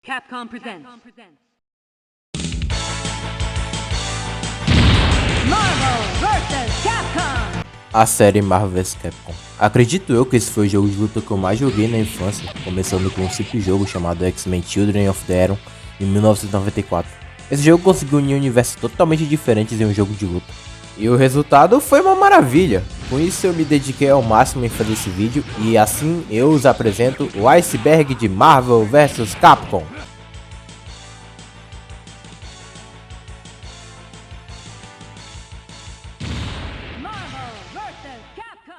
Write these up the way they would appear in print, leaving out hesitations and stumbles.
Capcom presents Marvel vs Capcom. A série Marvel vs Capcom. Acredito eu que esse foi o jogo de luta que eu mais joguei na infância, começando com um simples jogo chamado X-Men Children of the Atom em 1994. Esse jogo conseguiu unir universos totalmente diferentes em um jogo de luta. E o resultado foi uma maravilha. Com isso eu me dediquei ao máximo em fazer esse vídeo e assim eu os apresento o iceberg de Marvel vs Capcom. Marvel vs Capcom.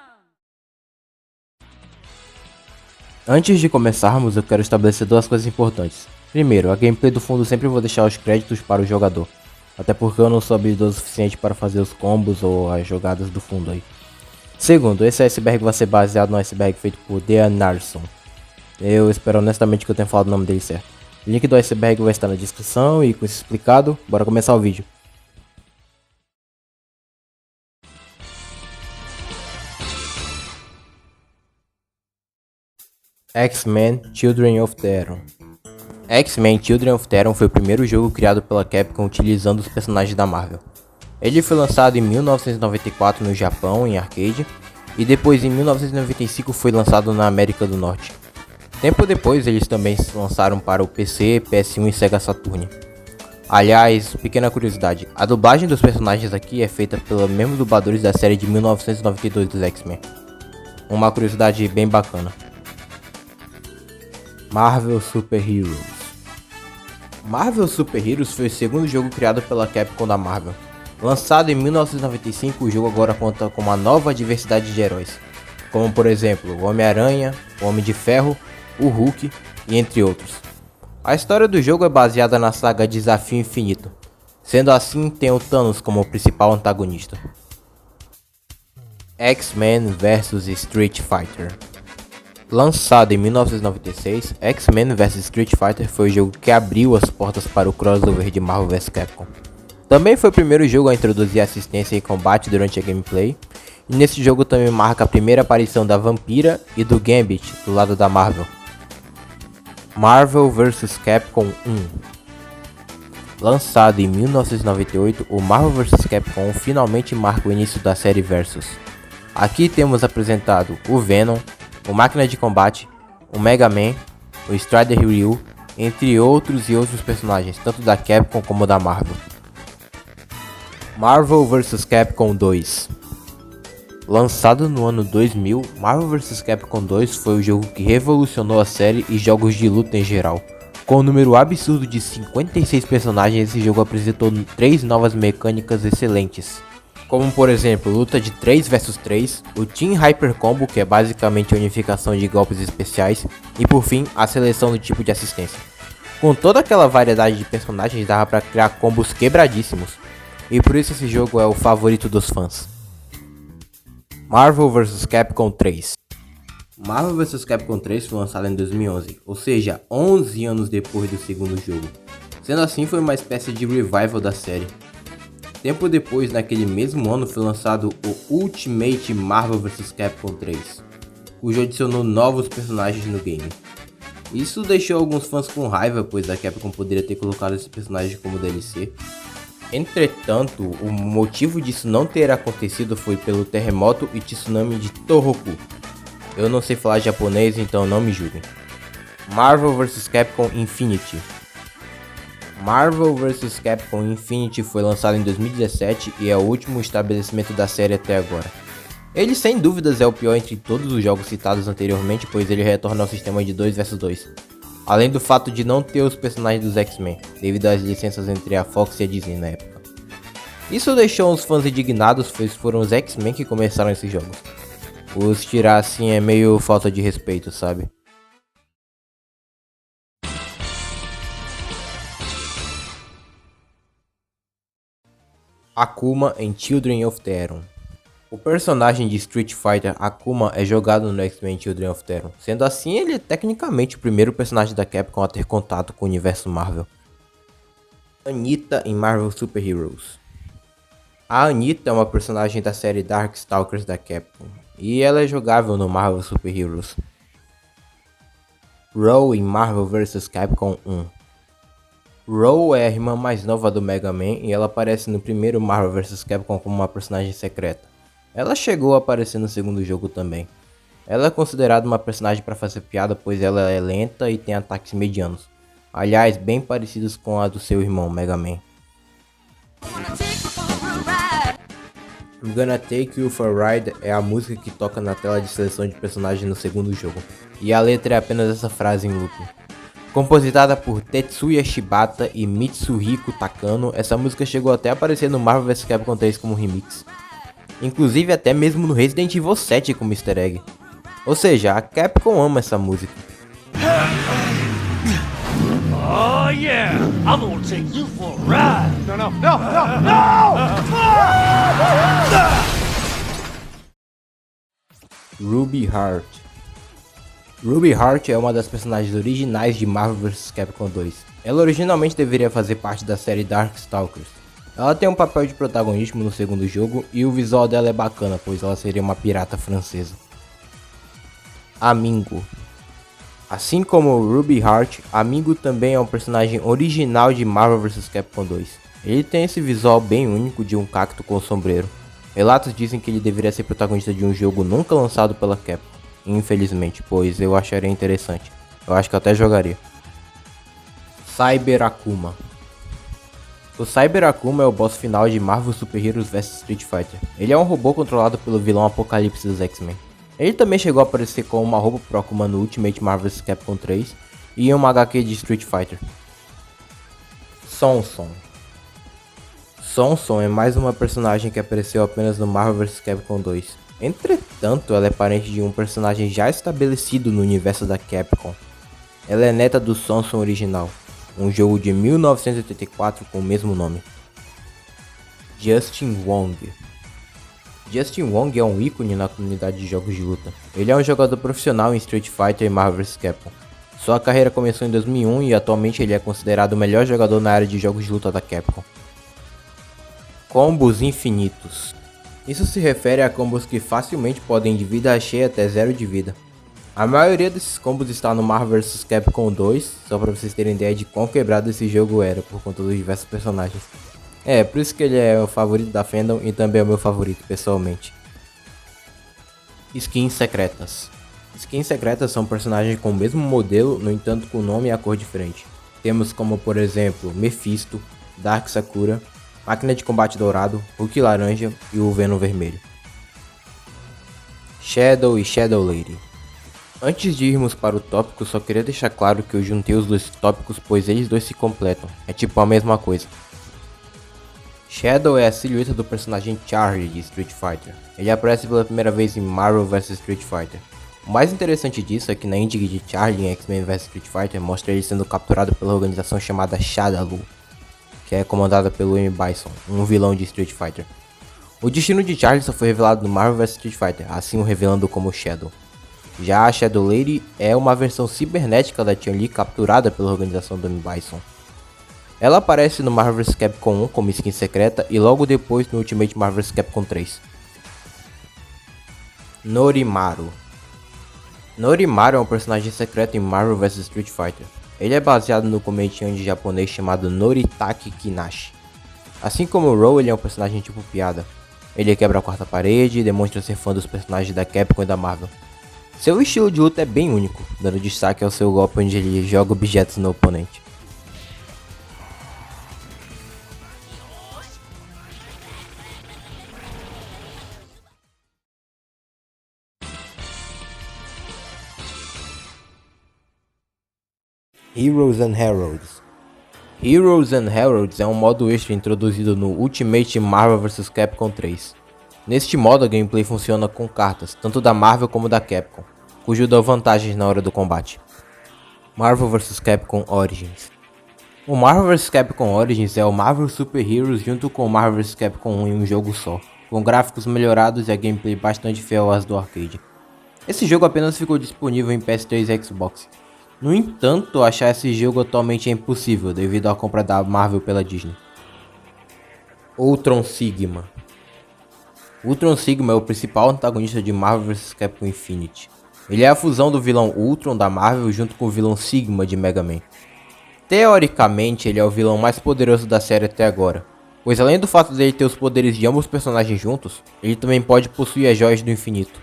Antes de começarmos, eu quero estabelecer duas coisas importantes. Primeiro, a gameplay do fundo sempre vou deixar os créditos para o jogador, até porque eu não sou habilidoso o suficiente para fazer os combos ou as jogadas do fundo aí. Segundo, esse iceberg vai ser baseado no iceberg feito por Dean Narson. Eu espero honestamente que eu tenha falado o nome dele certo. O link do iceberg vai estar na descrição e com isso explicado, bora começar o vídeo. X-Men Children of the Atom. X-Men Children of the Atom foi o primeiro jogo criado pela Capcom utilizando os personagens da Marvel. Ele foi lançado em 1994 no Japão em arcade e depois em 1995 foi lançado na América do Norte. Tempo depois eles também se lançaram para o PC, PS1 e Sega Saturn. Aliás, pequena curiosidade, a dublagem dos personagens aqui é feita pelos mesmos dubladores da série de 1992 dos X-Men. Uma curiosidade bem bacana. Marvel Super Heroes. Marvel Super Heroes foi o segundo jogo criado pela Capcom da Marvel. Lançado em 1995, o jogo agora conta com uma nova diversidade de heróis, como por exemplo o Homem-Aranha, o Homem de Ferro, o Hulk e entre outros. A história do jogo é baseada na saga Desafio Infinito, sendo assim tem o Thanos como o principal antagonista. X-Men vs Street Fighter. Lançado em 1996, X-Men vs Street Fighter foi o jogo que abriu as portas para o crossover de Marvel vs Capcom. Também foi o primeiro jogo a introduzir assistência e combate durante a gameplay, e nesse jogo também marca a primeira aparição da Vampira e do Gambit do lado da Marvel. Marvel vs Capcom 1. Lançado em 1998, o Marvel vs Capcom finalmente marca o início da série Versus. Aqui temos apresentado o Venom, o Máquina de Combate, o Mega Man, o Strider Ryu, entre outros personagens, tanto da Capcom como da Marvel. Marvel vs Capcom 2. Lançado no ano 2000, Marvel vs Capcom 2 foi o jogo que revolucionou a série e jogos de luta em geral. Com um número absurdo de 56 personagens, esse jogo apresentou 3 novas mecânicas excelentes, como por exemplo, luta de 3 vs 3, o Team Hyper Combo, que é basicamente a unificação de golpes especiais, e por fim, a seleção do tipo de assistência. Com toda aquela variedade de personagens dava para criar combos quebradíssimos, e por isso esse jogo é o favorito dos fãs. Marvel vs Capcom 3. Marvel vs Capcom 3 foi lançado em 2011, ou seja, 11 anos depois do segundo jogo. Sendo assim, foi uma espécie de revival da série. Tempo depois, naquele mesmo ano, foi lançado o Ultimate Marvel vs Capcom 3, cujo adicionou novos personagens no game. Isso deixou alguns fãs com raiva, pois a Capcom poderia ter colocado esse personagem como DLC. Entretanto, o motivo disso não ter acontecido foi pelo terremoto e tsunami de Tohoku. Eu não sei falar japonês, então não me julguem. Marvel vs Capcom Infinity. Marvel vs Capcom Infinity foi lançado em 2017 e é o último estabelecimento da série até agora. Ele sem dúvidas é o pior entre todos os jogos citados anteriormente, pois ele retorna ao sistema de 2 vs 2. Além do fato de não ter os personagens dos X-Men, devido às licenças entre a Fox e a Disney na época. Isso deixou os fãs indignados, pois foram os X-Men que começaram esses jogos. Os tirar assim é meio falta de respeito, sabe? Akuma em Children of the Atom. O personagem de Street Fighter Akuma é jogado no X-Men Children of the Atom. Sendo assim, ele é tecnicamente o primeiro personagem da Capcom a ter contato com o universo Marvel. Anitta em Marvel Super Heroes. A Anitta é uma personagem da série Darkstalkers da Capcom, e ela é jogável no Marvel Super Heroes. Row em Marvel vs Capcom 1. Ro é a irmã mais nova do Mega Man e ela aparece no primeiro Marvel vs Capcom como uma personagem secreta. Ela chegou a aparecer no segundo jogo também. Ela é considerada uma personagem para fazer piada, pois ela é lenta e tem ataques medianos. Aliás, bem parecidos com a do seu irmão Mega Man. I'm Gonna Take You For a Ride é a música que toca na tela de seleção de personagens no segundo jogo. E a letra é apenas essa frase em loop. Compositada por Tetsuya Shibata e Mitsuhiko Takano, essa música chegou até a aparecer no Marvel vs Capcom 3 como remix. Inclusive até mesmo no Resident Evil 7 como easter egg. Ou seja, a Capcom ama essa música. Oh yeah, I'm gonna take you for a ride. Ruby Heart. Ruby Heart é uma das personagens originais de Marvel vs Capcom 2. Ela originalmente deveria fazer parte da série Darkstalkers. Ela tem um papel de protagonismo no segundo jogo e o visual dela é bacana, pois ela seria uma pirata francesa. Amingo. Assim como Ruby Heart, Amingo também é um personagem original de Marvel vs Capcom 2. Ele tem esse visual bem único de um cacto com sombreiro. Relatos dizem que ele deveria ser protagonista de um jogo nunca lançado pela Capcom. Infelizmente, pois eu acharia interessante. Eu acho que eu até jogaria. Cyber Akuma. O Cyber Akuma é o boss final de Marvel Super Heroes vs Street Fighter. Ele é um robô controlado pelo vilão Apocalipse dos X-Men. Ele também chegou a aparecer com uma roupa pro Akuma no Ultimate Marvel vs Capcom 3 e em uma HQ de Street Fighter. Sonson. Sonson é mais uma personagem que apareceu apenas no Marvel vs Capcom 2. Entretanto, ela é parente de um personagem já estabelecido no universo da Capcom. Ela é neta do Sonson original, um jogo de 1984 com o mesmo nome. Justin Wong. Justin Wong é um ícone na comunidade de jogos de luta. Ele é um jogador profissional em Street Fighter e Marvel vs Capcom. Sua carreira começou em 2001 e atualmente ele é considerado o melhor jogador na área de jogos de luta da Capcom. Combos infinitos. Isso se refere a combos que facilmente podem ir de vida cheia até 0 de vida. A maioria desses combos está no Marvel vs Capcom 2, só para vocês terem ideia de quão quebrado esse jogo era por conta dos diversos personagens. É, por isso que ele é o favorito da fandom e também é o meu favorito pessoalmente. Skins secretas. Skins secretas são personagens com o mesmo modelo, no entanto com nome e a cor diferente. Temos como por exemplo Mephisto, Dark Sakura, Máquina de Combate Dourado, Hulk Laranja e o Venom Vermelho. Shadow e Shadow Lady. Antes de irmos para o tópico, só queria deixar claro que eu juntei os dois tópicos pois eles dois se completam, é tipo a mesma coisa. Shadow é a silhueta do personagem Charlie de Street Fighter. Ele aparece pela primeira vez em Marvel vs Street Fighter. O mais interessante disso é que na ending de Charlie em X-Men vs Street Fighter mostra ele sendo capturado pela organização chamada Shadaloo, que é comandada pelo M. Bison, um vilão de Street Fighter. O destino de Charlie só foi revelado no Marvel vs Street Fighter, assim o revelando como Shadow. Já a Shadow Lady é uma versão cibernética da Chun-Li capturada pela organização do M. Bison. Ela aparece no Marvel vs Capcom 1 como skin secreta e logo depois no Ultimate Marvel vs Capcom 3. Norimaru. Norimaru é um personagem secreto em Marvel vs Street Fighter. Ele é baseado no comediante japonês chamado Noritake Kinashi. Assim como o Ro, ele é um personagem tipo piada. Ele quebra a quarta parede e demonstra ser fã dos personagens da Capcom e da Marvel. Seu estilo de luta é bem único, dando destaque ao seu golpe onde ele joga objetos no oponente. Heroes and Heralds. Heroes and Heralds é um modo extra introduzido no Ultimate Marvel vs Capcom 3. Neste modo a gameplay funciona com cartas, tanto da Marvel como da Capcom, cujo dão vantagens na hora do combate. Marvel vs Capcom Origins. O Marvel vs Capcom Origins é o Marvel Super Heroes junto com o Marvel vs Capcom 1 em um jogo só, com gráficos melhorados e a gameplay bastante fiel às do arcade. Esse jogo apenas ficou disponível em PS3 e Xbox. No entanto, achar esse jogo atualmente é impossível devido à compra da Marvel pela Disney. Ultron Sigma. Ultron Sigma é o principal antagonista de Marvel vs Capcom Infinity. Ele é a fusão do vilão Ultron da Marvel junto com o vilão Sigma de Mega Man. Teoricamente, ele é o vilão mais poderoso da série até agora, pois além do fato de ele ter os poderes de ambos os personagens juntos, ele também pode possuir as joias do infinito.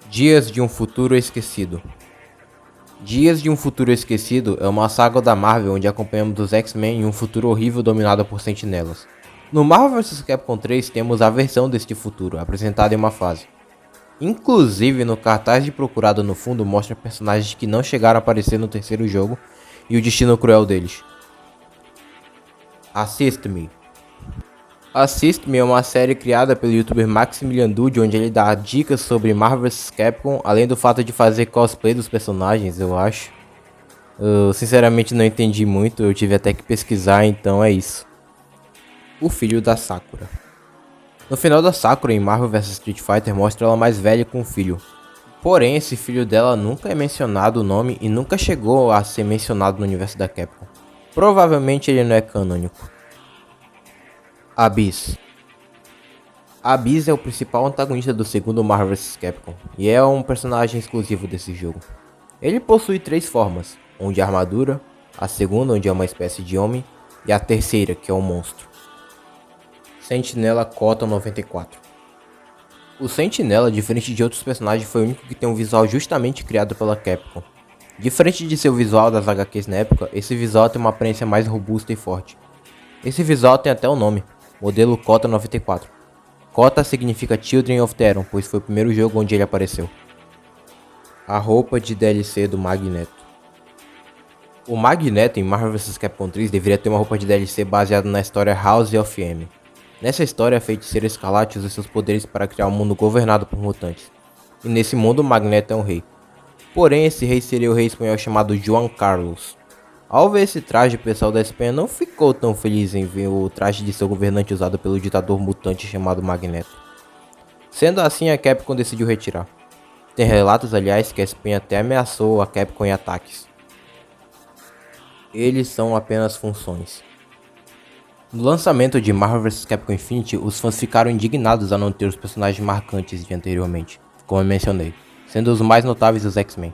Dias de um Futuro Esquecido. Dias de um Futuro Esquecido é uma saga da Marvel onde acompanhamos os X-Men em um futuro horrível dominado por sentinelas. No Marvel vs Capcom 3 temos a versão deste futuro, apresentada em uma fase. Inclusive no cartaz de procurado no fundo mostra personagens que não chegaram a aparecer no terceiro jogo e o destino cruel deles. Assist Me. Assist Me é uma série criada pelo youtuber Maximilian Dood, onde ele dá dicas sobre Marvel vs Capcom, além do fato de fazer cosplay dos personagens, eu acho. Eu sinceramente não entendi muito, eu tive até que pesquisar, então é isso. O filho da Sakura. No final da Sakura em Marvel vs Street Fighter mostra ela mais velha com um filho. Porém, esse filho dela nunca é mencionado o nome e nunca chegou a ser mencionado no universo da Capcom. Provavelmente ele não é canônico. Abyss. Abyss é o principal antagonista do segundo Marvel vs Capcom e é um personagem exclusivo desse jogo. Ele possui 3 formas, onde é armadura, a segunda onde é uma espécie de homem e a terceira que é um monstro. Sentinela Cotton 94. O Sentinela, diferente de outros personagens, foi o único que tem um visual justamente criado pela Capcom. Diferente de seu visual das HQs na época, esse visual tem uma aparência mais robusta e forte. Esse visual tem até o nome, modelo Cotton 94. Kota significa Children of the Aeron, pois foi o primeiro jogo onde ele apareceu. A roupa de DLC do Magneto. O Magneto em Marvel vs Capcom 3 deveria ter uma roupa de DLC baseada na história House of M. Nessa história, a feiticeira Escarlate usa seus poderes para criar um mundo governado por mutantes. E nesse mundo, o Magneto é um rei. Porém, esse rei seria o rei espanhol chamado Juan Carlos. Ao ver esse traje, o pessoal da Espanha não ficou tão feliz em ver o traje de seu governante usado pelo ditador mutante chamado Magneto. Sendo assim, a Capcom decidiu retirar. Tem relatos, aliás, que a Espanha até ameaçou a Capcom em ataques. Eles são apenas funções. No lançamento de Marvel vs Capcom Infinity, os fãs ficaram indignados a não ter os personagens marcantes de anteriormente, como eu mencionei, sendo os mais notáveis os X-Men.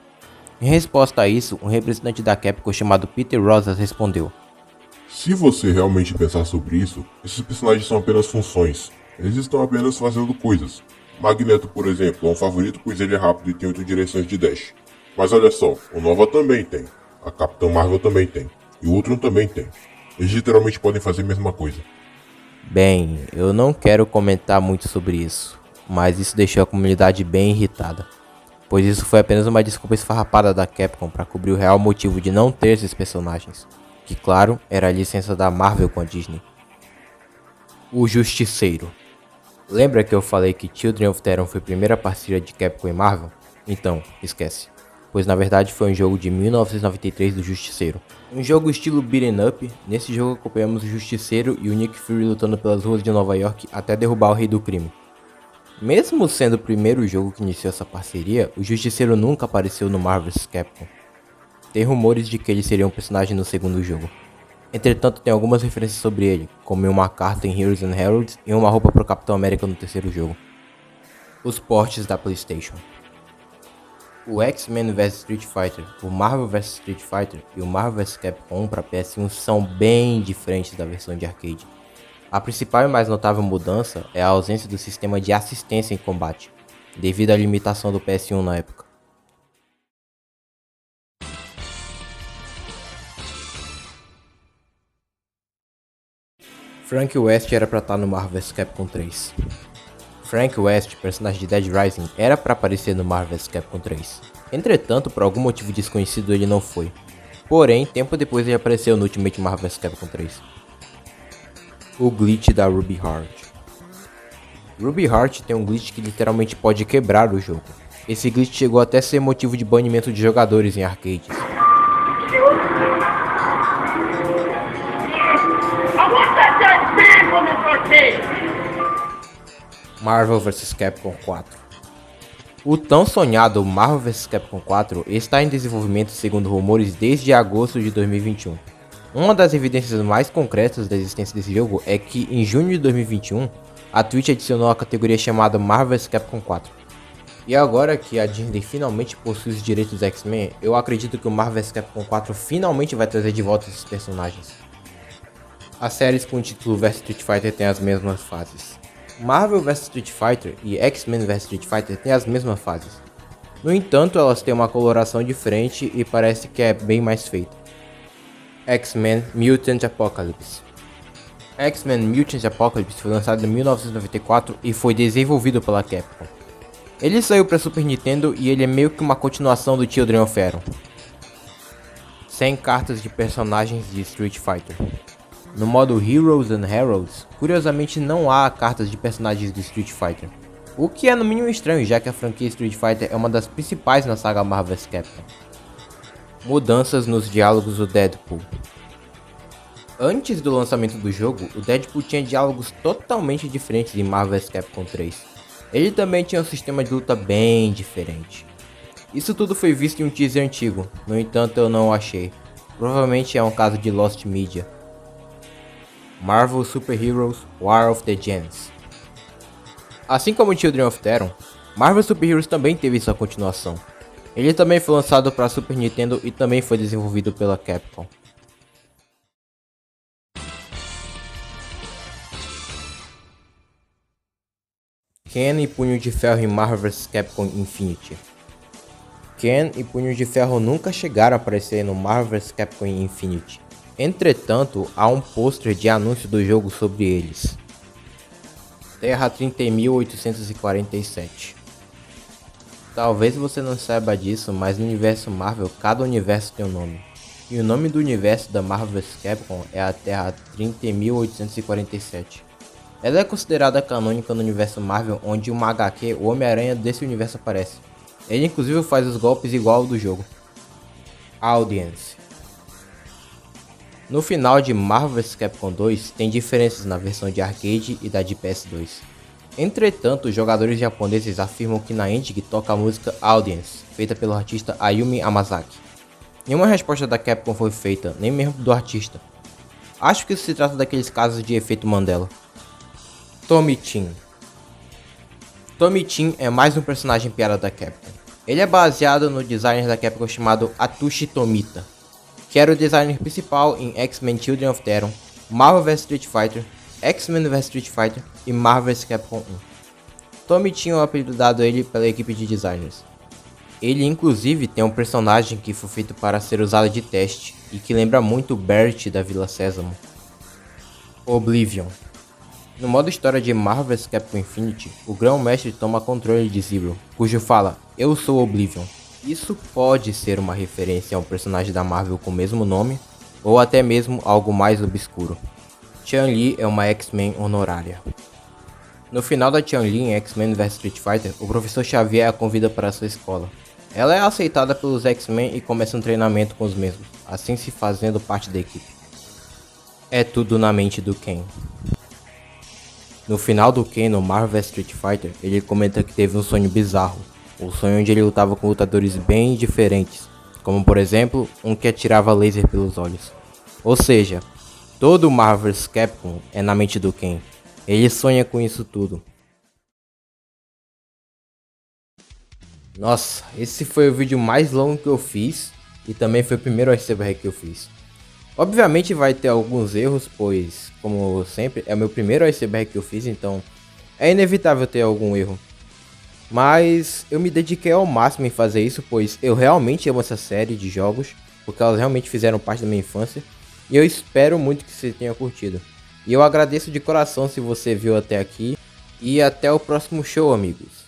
Em resposta a isso, um representante da Capcom chamado Peter Rosas respondeu: Se você realmente pensar sobre isso, esses personagens são apenas funções, eles estão apenas fazendo coisas. Magneto, por exemplo, é um favorito pois ele é rápido e tem 8 direções de dash. Mas olha só, o Nova também tem, a Capitã Marvel também tem, e o Ultron também tem. Eles literalmente podem fazer a mesma coisa. Bem, eu não quero comentar muito sobre isso, mas isso deixou a comunidade bem irritada, pois isso foi apenas uma desculpa esfarrapada da Capcom para cobrir o real motivo de não ter esses personagens, que claro, era a licença da Marvel com a Disney. O Justiceiro. Lembra que eu falei que Children of the Aeron foi a primeira parceria de Capcom e Marvel? Então, esquece, pois na verdade foi um jogo de 1993 do Justiceiro. Um jogo estilo beat'em up. Nesse jogo acompanhamos o Justiceiro e o Nick Fury lutando pelas ruas de Nova York até derrubar o Rei do Crime. Mesmo sendo o primeiro jogo que iniciou essa parceria, o Justiceiro nunca apareceu no Marvel vs Capcom. Tem rumores de que ele seria um personagem no segundo jogo. Entretanto, tem algumas referências sobre ele, como em uma carta em Heroes and Heralds e uma roupa para o Capitão América no terceiro jogo. Os portes da PlayStation. O X-Men vs Street Fighter, o Marvel vs Street Fighter e o Marvel vs Capcom 1 para PS1 são bem diferentes da versão de arcade. A principal e mais notável mudança é a ausência do sistema de assistência em combate, devido à limitação do PS1 na época. Frank West era para estar no Marvel vs Capcom 3. Frank West, personagem de Dead Rising, era para aparecer no Marvel vs Capcom 3. Entretanto, por algum motivo desconhecido ele não foi. Porém, tempo depois ele apareceu no Ultimate Marvel vs Capcom 3. O glitch da Ruby Heart. Ruby Heart tem um glitch que literalmente pode quebrar o jogo. Esse glitch chegou até a ser motivo de banimento de jogadores em arcades. Marvel vs Capcom 4. O tão sonhado Marvel vs Capcom 4 está em desenvolvimento segundo rumores desde agosto de 2021. Uma das evidências mais concretas da existência desse jogo é que em junho de 2021, a Twitch adicionou a categoria chamada Marvel vs Capcom 4. E agora que a Disney finalmente possui os direitos dos X-Men, eu acredito que o Marvel vs Capcom 4 finalmente vai trazer de volta esses personagens. As séries com o título vs Street Fighter têm as mesmas fases. Marvel vs Street Fighter e X-Men vs Street Fighter têm as mesmas fases. No entanto, elas têm uma coloração diferente e parece que é bem mais feita. X-Men Mutant Apocalypse. X-Men Mutant Apocalypse foi lançado em 1994 e foi desenvolvido pela Capcom. Ele saiu para Super Nintendo e ele é meio que uma continuação do Children of Atom. 100 cartas de personagens de Street Fighter. No modo Heroes and Heralds, curiosamente não há cartas de personagens de Street Fighter. O que é no mínimo estranho, já que a franquia Street Fighter é uma das principais na saga Marvel vs Capcom. Mudanças nos diálogos do Deadpool. Antes do lançamento do jogo, o Deadpool tinha diálogos totalmente diferentes em Marvel vs Capcom 3. Ele também tinha um sistema de luta bem diferente. Isso tudo foi visto em um teaser antigo, no entanto eu não o achei. Provavelmente é um caso de Lost Media. Marvel Super Heroes War of the Gems. Assim como Children of Atom, Marvel Super Heroes também teve sua continuação. Ele também foi lançado para Super Nintendo e também foi desenvolvido pela Capcom. Ken e Punho de Ferro em Marvel vs Capcom Infinity. Ken e Punho de Ferro nunca chegaram a aparecer no Marvel vs Capcom Infinity. Entretanto, há um pôster de anúncio do jogo sobre eles. Terra 30.847. Talvez você não saiba disso, mas no universo Marvel, cada universo tem um nome. E o nome do universo da Marvel vs Capcom é a Terra 30.847. Ela é considerada canônica no universo Marvel, onde uma HQ, o Homem-Aranha desse universo aparece. Ele inclusive faz os golpes igual ao do jogo. Audience. No final de Marvel vs Capcom 2, tem diferenças na versão de arcade e da de PS2. Entretanto, os jogadores japoneses afirmam que na ending toca a música Audience, feita pelo artista Ayumi Amazaki. Nenhuma resposta da Capcom foi feita, nem mesmo do artista. Acho que isso se trata daqueles casos de efeito Mandela. Tommy Chin. Tommy Chin é mais um personagem piada da Capcom. Ele é baseado no designer da Capcom chamado Atsushi Tomita, que era o designer principal em X-Men Children of Atom, Marvel vs Street Fighter, X-Men vs Street Fighter e Marvel vs Capcom 1. Tommy Chin é o apelido dado a ele pela equipe de designers. Ele inclusive tem um personagem que foi feito para ser usado de teste e que lembra muito Bert da Vila Sésamo. Oblivion. No modo história de Marvel vs Capcom Infinity, o Grão-Mestre toma controle de Zero, cujo fala, "Eu sou Oblivion". Isso pode ser uma referência a um personagem da Marvel com o mesmo nome, ou até mesmo algo mais obscuro. Chun-Li é uma X-Men honorária. No final da Chun-Li em X-Men vs Street Fighter, o professor Xavier a convida para sua escola. Ela é aceitada pelos X-Men e começa um treinamento com os mesmos, assim se fazendo parte da equipe. É tudo na mente do Ken. No final do Ken no Marvel vs Street Fighter, ele comenta que teve um sonho bizarro. O sonho onde ele lutava com lutadores bem diferentes, como por exemplo, um que atirava laser pelos olhos. Ou seja, todo o Marvel vs Capcom é na mente do Ken. Ele sonha com isso tudo. Nossa, esse foi o vídeo mais longo que eu fiz e também foi o primeiro iceberg que eu fiz. Obviamente vai ter alguns erros, pois, como sempre, é o meu primeiro iceberg que eu fiz, então é inevitável ter algum erro. Mas eu me dediquei ao máximo em fazer isso, pois eu realmente amo essa série de jogos, porque elas realmente fizeram parte da minha infância, e eu espero muito que você tenha curtido. E eu agradeço de coração se você viu até aqui, e até o próximo show, amigos.